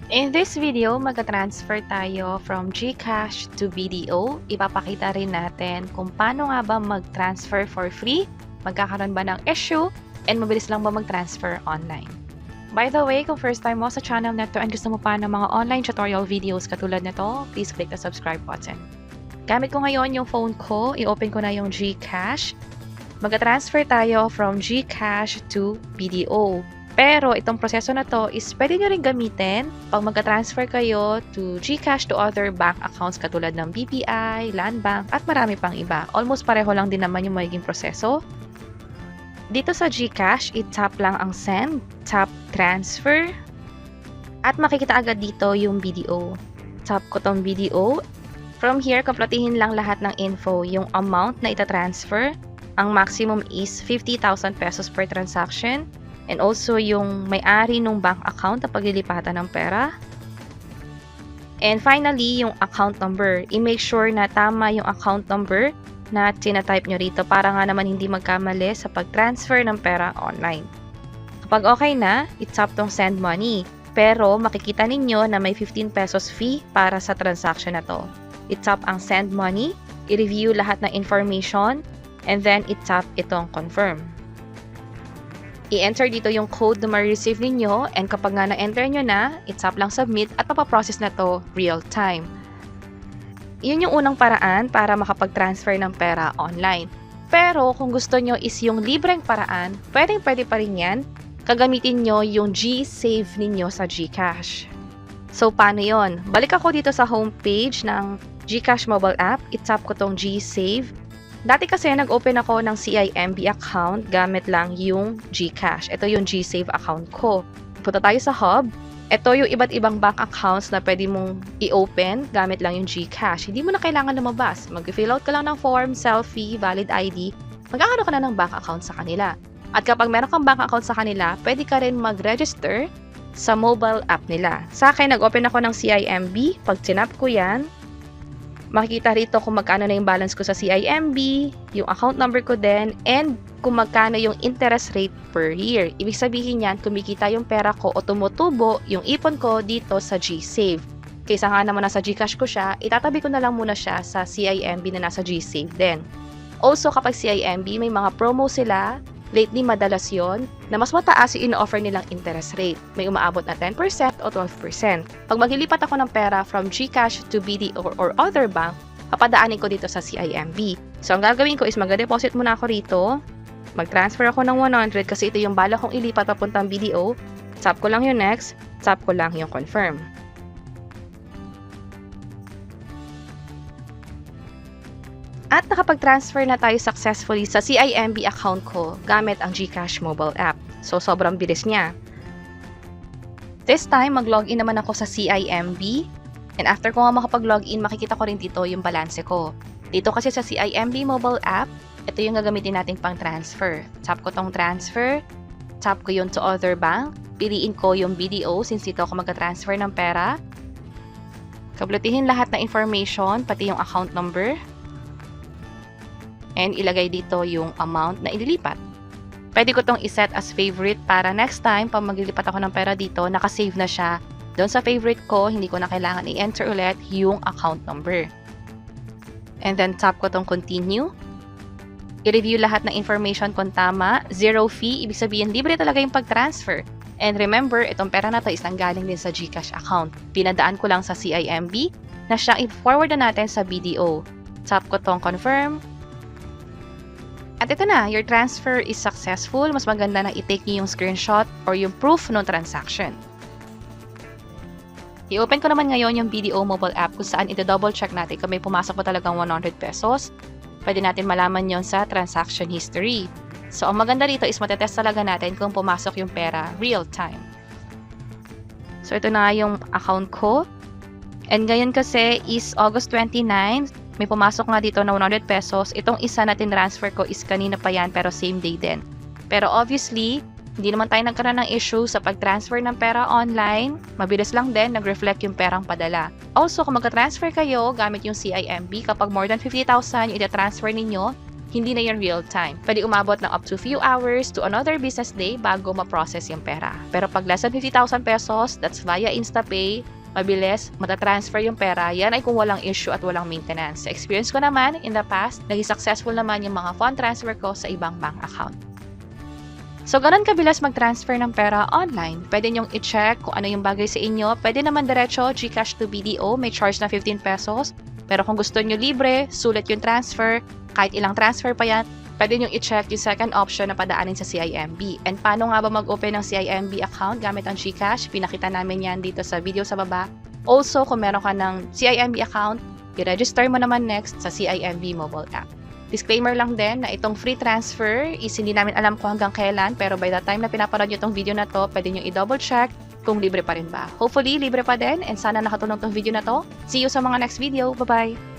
In this video, mag-transfer tayo from GCash to BDO. Ipapakita rin natin kung paano nga ba mag-transfer for free, magkakaroon ba ng issue, and mabilis lang ba mag-transfer online. By the way, kung first time mo sa channel na to and gusto mo pa ng mga online tutorial videos katulad nito, please click the subscribe button. Gamit ko ngayon yung phone ko, i-open ko na yung GCash. Mag-transfer tayo from GCash to BDO. Pero itong proseso na to is pwede nyo rin gamitin pag mag-transfer kayo to GCash to other bank accounts katulad ng BPI, Land Bank, at marami pang iba. Almost pareho lang din naman yung magiging proseso. Dito sa GCash, i-tap lang ang send, tap transfer, at makikita agad dito yung BDO. Tap ko tong BDO. From here, kumpletuhin lang lahat ng info, yung amount na ita-transfer. Ang maximum is 50,000 pesos per transaction. And also yung may-ari ng bank account na paglilipatan ng pera. And finally, yung account number. I-make sure na tama yung account number na tinatype nyo rito para nga naman hindi magkamali sa pag-transfer ng pera online. Kapag okay na, i-tap tong send money. Pero makikita ninyo na may 15 pesos fee para sa transaction na to. I-tap ang send money, i-review lahat ng information, and then i-tap itong confirm. I-enter dito yung code na ma-receive ninyo, and kapag nga na-enter nyo na, i-tap lang submit at mapaprocess na to real time. Yun yung unang paraan para makapag-transfer ng pera online. Pero kung gusto nyo is yung libreng paraan, pwede pa rin yan. Kagamitin nyo yung G-Save ninyo sa GCash. So, paano yon? Balik ako dito sa homepage ng GCash mobile app. I-tap ko tong G-Save. Dati kasi nag-open ako ng CIMB account gamit lang yung GCash. Ito yung G-Save account ko. Punta tayo sa hub. Ito yung iba't ibang bank accounts na pwede mong i-open gamit lang yung GCash. Hindi mo na kailangan lumabas. Mag-fill out ka lang ng form, selfie, valid ID. Magkakaroon ka na ng bank account sa kanila. At kapag meron kang bank account sa kanila, pwede ka rin mag-register sa mobile app nila. Sa akin, nag-open ako ng CIMB. Pag tinap ko yan, makikita rito kung magkano na yung balance ko sa CIMB, yung account number ko din, and kung magkano yung interest rate per year. Ibig sabihin yan, kumikita yung pera ko o tumutubo yung ipon ko dito sa G-Save. Kaysa nga naman nasa GCash ko siya, itatabi ko na lang muna siya sa CIMB na nasa G-Save din. Also, kapag CIMB, may mga promo sila. Lately, madalas yon na mas mataas yung in-offer nilang interest rate. May umaabot na 10% o 12%. Pag maglilipat ako ng pera from GCash to BDO or other bank, papadaanin ko dito sa CIMB. So, ang gagawin ko is mag-deposit muna ako rito. Mag-transfer ako ng 100 kasi ito yung bala kong ilipat papuntang BDO. Tap ko lang yung next, tap ko lang yung confirm. At nakapag-transfer na tayo successfully sa CIMB account ko gamit ang GCash mobile app. So, sobrang bilis niya. This time, mag-login naman ako sa CIMB. And after ko nga makapag-login, makikita ko rin dito yung balanse ko. Dito kasi sa CIMB mobile app, ito yung gagamitin natin pang transfer. Tap ko tong transfer. Tap ko yun to other bank. Piliin ko yung BDO since dito ako mag-transfer ng pera. Kablutihin lahat na information, pati yung account number. And ilagay dito yung amount na ililipat. Pwede ko tong iset as favorite para next time, pag maglilipat ako ng pera dito, nakasave na siya. Doon sa favorite ko, hindi ko na kailangan i-enter ulit yung account number. And then tap ko tong continue. I-review lahat ng information kung tama. Zero fee, ibig sabihin libre talaga yung pag-transfer. And remember, itong pera na to is nanggaling din sa GCash account. Pinadaan ko lang sa CIMB na siya i-forward na natin sa BDO. Tap ko tong confirm. At ito na, your transfer is successful. Mas maganda na i-take niyo yung screenshot or yung proof ng transaction. I-open ko naman ngayon yung BDO mobile app kung saan ito-double check natin kung may pumasok pa talagang 100 pesos. Pwede natin malaman yon sa transaction history. So, ang maganda rito is matetest talaga natin kung pumasok yung pera real time. So, ito na yung account ko. And ngayon kasi is August 29. May pumasok nga dito na 100 pesos. Itong isa na tinransfer ko is kanina pa yan pero same day din. Pero obviously, hindi naman tayo nagkaroon ng issue sa pag-transfer ng pera online. Mabilis lang din, nag-reflect yung perang padala. Also, kung mag-transfer kayo gamit yung CIMB, kapag more than 50,000 yung ita-transfer ninyo, hindi na yung real time. Pwede umabot ng up to few hours to another business day bago ma-process yung pera. Pero pag less than 50,000 pesos, that's via InstaPay, mabilis, matatransfer yung pera, yan ay kung walang issue at walang maintenance. Sa experience ko naman, in the past, naging successful naman yung mga fund transfer ko sa ibang bank account. So, ganun kabilis mag-transfer ng pera online. Pwede nyong i-check kung ano yung bagay sa inyo. Pwede naman diretso, GCash to BDO, may charge na 15 pesos. Pero kung gusto nyo libre, sulit yung transfer, kahit ilang transfer pa yan, pwede nyo i-check yung second option na padaanin sa CIMB. And paano nga ba mag-open ng CIMB account gamit ang GCash? Pinakita namin yan dito sa video sa baba. Also, kung meron ka ng CIMB account, i-register mo naman next sa CIMB mobile app. Disclaimer lang din na itong free transfer is hindi namin alam kung hanggang kailan, pero by the time na pinapanood nyo itong video na to, pwede nyo i-double check kung libre pa rin ba. Hopefully, libre pa din, and sana nakatulong itong video na to. See you sa mga next video. Bye-bye!